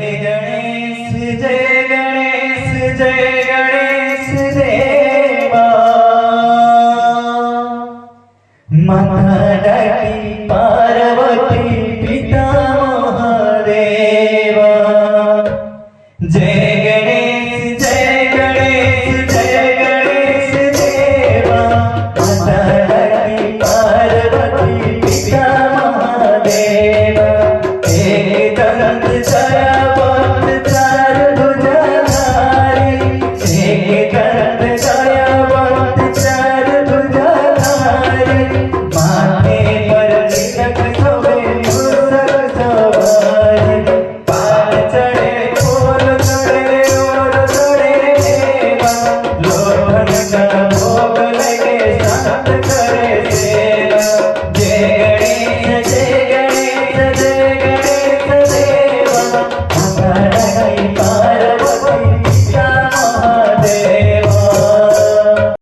गणेश जय गणेश जय गणेश देवा माता डाकी पार्वती पिता महादेवा जय